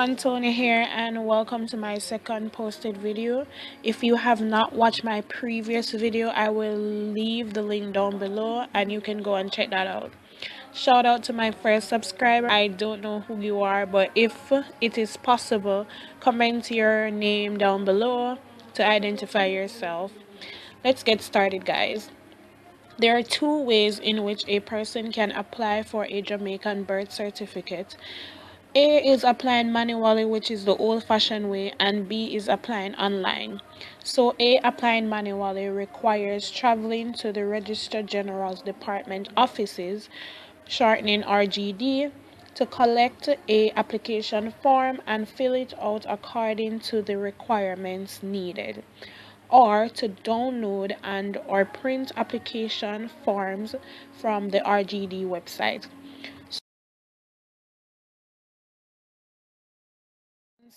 Antonia here, and welcome to my second posted video. If you have not watched my previous video, I will leave the link down below and you can go and check that out. Shout out to my first subscriber. I don't know who you are, but if it is possible, comment your name down below to identify yourself. Let's get started, guys. There are two ways in which a person can apply for a Jamaican birth certificate. A is applying manually, which is the old-fashioned way, and B is applying online. So A, applying manually, requires traveling to the Registrar General's Department offices, shortening RGD, to collect a application form and fill it out according to the requirements needed, or to download and or print application forms from the RGD website.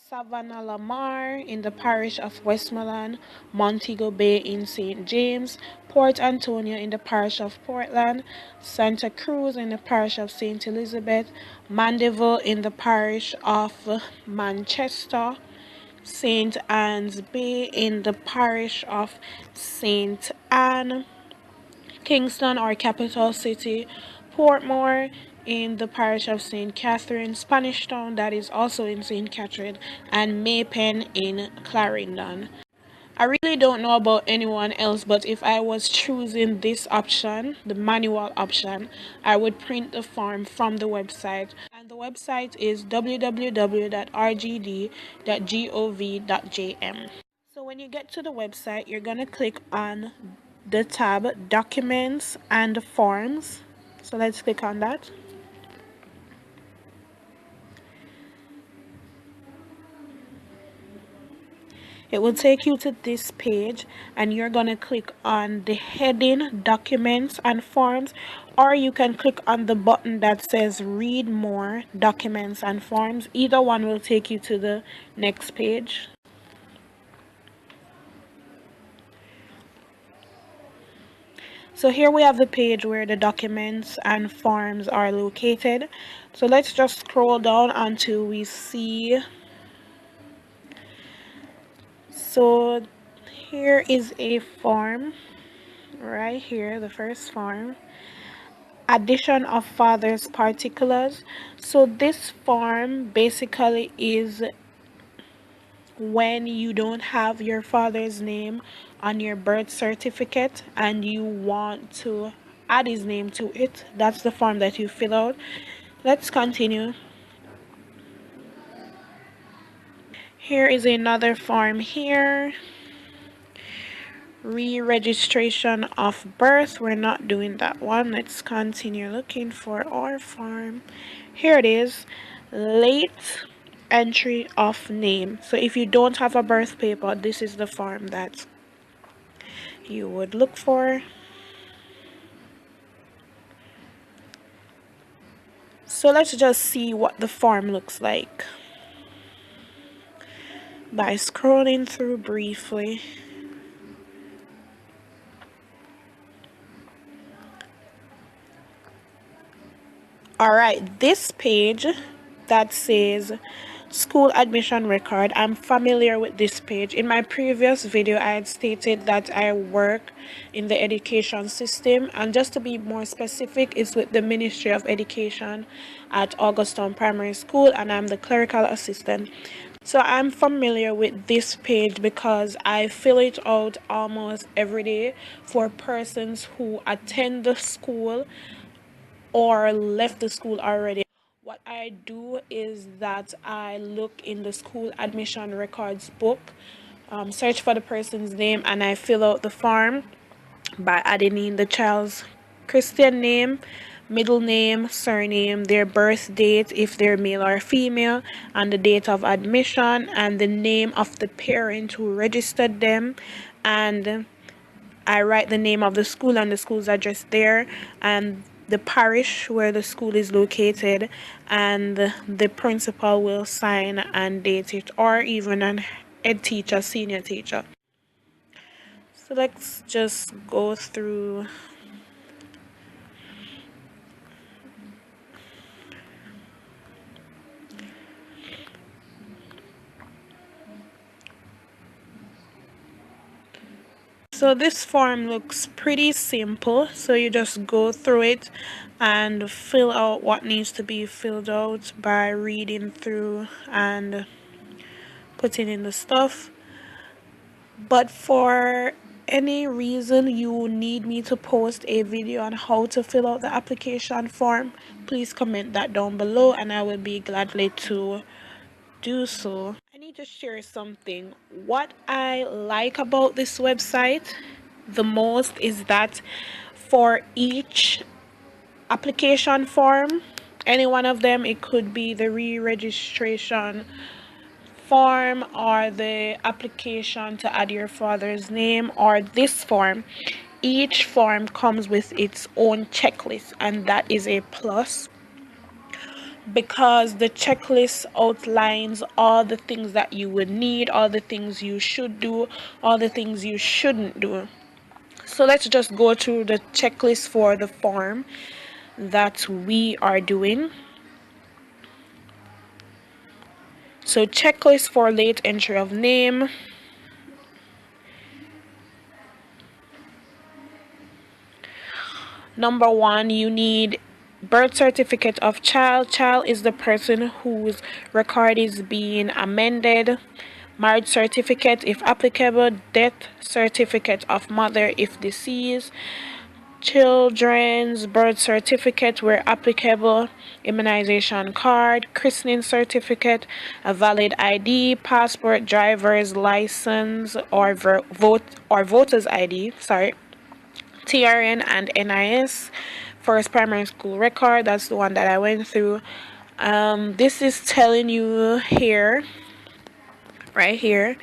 Savannah Lamar in the parish of Westmoreland, Montego Bay in St. James, Port Antonio in the parish of Portland, Santa Cruz in the parish of St. Elizabeth, Mandeville in the parish of Manchester, St. Anne's Bay in the parish of St. Anne, Kingston, our capital city, Portmore in the parish of St. Catherine, Spanish Town, that is also in St. Catherine, and Maypen in Clarendon. I really don't know about anyone else, but if I was choosing this option, the manual option, I would print the form from the website. And the website is www.rgd.gov.jm. So when you get to the website, you're going to click on the tab Documents and Forms. So let's click on that. It will take you to this page and you're going to click on the heading Documents and Forms, or you can click on the button that says Read More Documents and Forms. Either one will take you to the next page. So here we have the page where the documents and forms are located. So let's just scroll down until we see. So here is a form right here, the first form. Addition of father's particulars. So this form basically is when you don't have your father's name on your birth certificate and you want to add his name to it. That's the form that you fill out. Let's continue. Here is another form here. Re-registration of birth. We're not doing that one. Let's continue looking for our form. Here it is. Late entry of name. So if you don't have a birth paper, this is the form that you would look for. So let's just see what the form looks like by scrolling through briefly. Alright, this page that says school admission record, I'm familiar with this page. In my previous video I had stated that I work in the education system, and just to be more specific, it's with the Ministry of Education at Augusttown Primary School, and I'm the clerical assistant. So I'm familiar with this page because I fill it out almost every day for persons who attend the school or left the school already. What I do is that I look in the school admission records book, search for the person's name, and I fill out the form by adding in the child's Christian name, middle name, surname, their birth date if they're male or female, and the date of admission, and the name of the parent who registered them, and I write the name of the school and the school's address there, and the parish where the school is located, and the principal will sign and date it, or even an head teacher, senior teacher. So let's just go through. So this form looks pretty simple, so you just go through it and fill out what needs to be filled out by reading through and putting in the stuff. But for any reason you need me to post a video on how to fill out the application form, please comment that down below and I will be gladly to do so. I need to share something. What I like about this website the most is that for each application form, any one of them, it could be the re-registration form or the application to add your father's name or this form, each form comes with its own checklist, and that is a plus because the checklist outlines all the things that you would need, all the things you should do, all the things you shouldn't do. So let's just go through the checklist for the form that we are doing. So checklist for late entry of name. Number 1, you need birth certificate of child. Child is the person whose record is being amended. Marriage certificate if applicable. Death certificate of mother if deceased. Children's birth certificate where applicable. Immunization card. Christening certificate. A valid ID. Passport, driver's license or voter's ID. TRN and NIS. First primary school record, that's the one that I went through. This is telling you here, right here,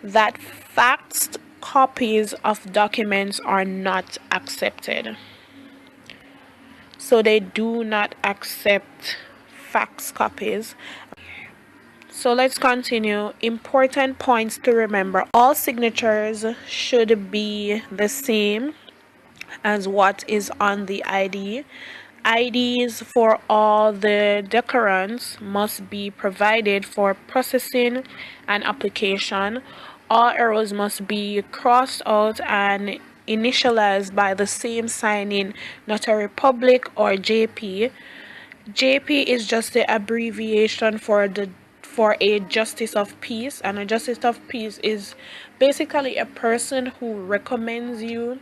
that faxed copies of documents are not accepted. So they do not accept fax copies. So let's continue. Important points to remember. All signatures should be the same as what is on the ID. IDs for all the declarants must be provided for processing and application. All arrows must be crossed out and initialized by the same signing notary public or JP. JP is just the abbreviation for a justice of peace, and a justice of peace is basically a person who recommends you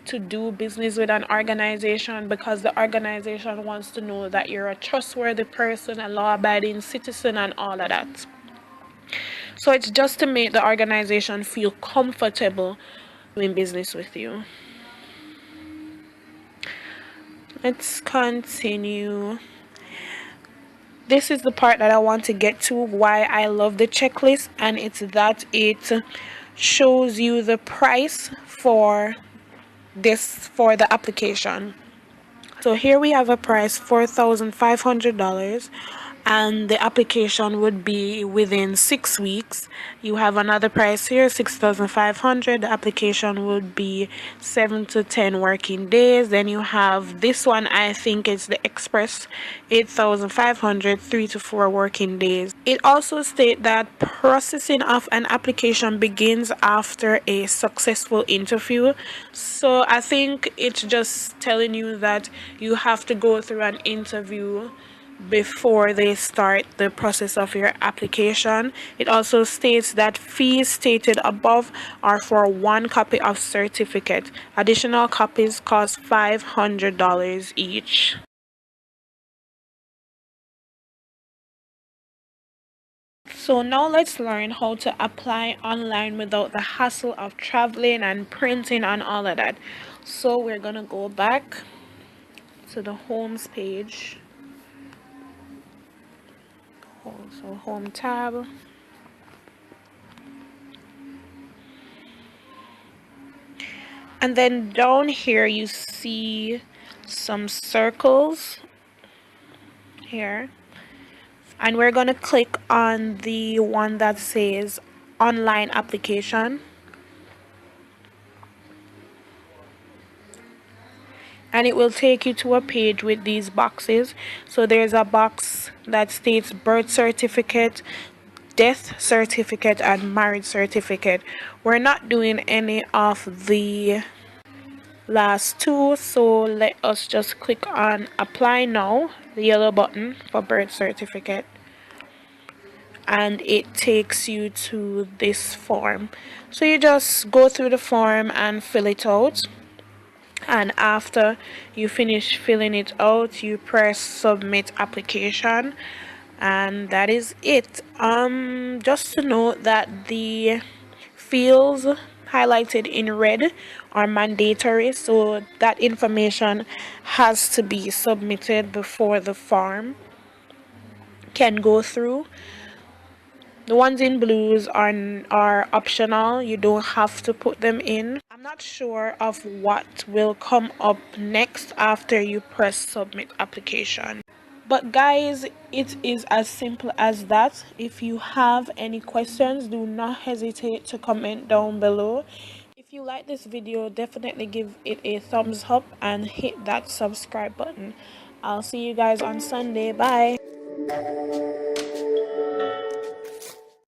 to do business with an organization because the organization wants to know that you're a trustworthy person, a law-abiding citizen, and all of that. So it's just to make the organization feel comfortable doing business with you. Let's continue. This is the part that I want to get to, why I love the checklist, and it's that it shows you the price for the application. So here we have a price $4,500 and the application would be within 6 weeks. You have another price here, $6,500. The application would be 7 to 10 working days. Then you have this one, I think it's the express, $8,500, 3 to 4 working days. It also states that processing of an application begins after a successful interview. So I think it's just telling you that you have to go through an interview before they start the process of your application. It also states that fees stated above are for 1 copy of certificate. Additional copies cost $500 each. So now let's learn how to apply online without the hassle of traveling and printing and all of that. So we're gonna go back to the homes page. So home tab, and then down here you see some circles here, and we're going to click on the one that says online application, and it will take you to a page with these boxes. So there's a box that states birth certificate, death certificate and marriage certificate. We're not doing any of the last two, so let us just click on apply now, the yellow button for birth certificate, and it takes you to this form. So you just go through the form and fill it out, and after you finish filling it out, you press submit application, and that is it. Just to note that the fields highlighted in red are mandatory, so that information has to be submitted before the form can go through. The ones in blues are optional. You don't have to put them in. I'm not sure of what will come up next after you press submit application. But guys, it is as simple as that. If you have any questions, do not hesitate to comment down below. If you like this video, definitely give it a thumbs up and hit that subscribe button. I'll see you guys on Sunday. Bye.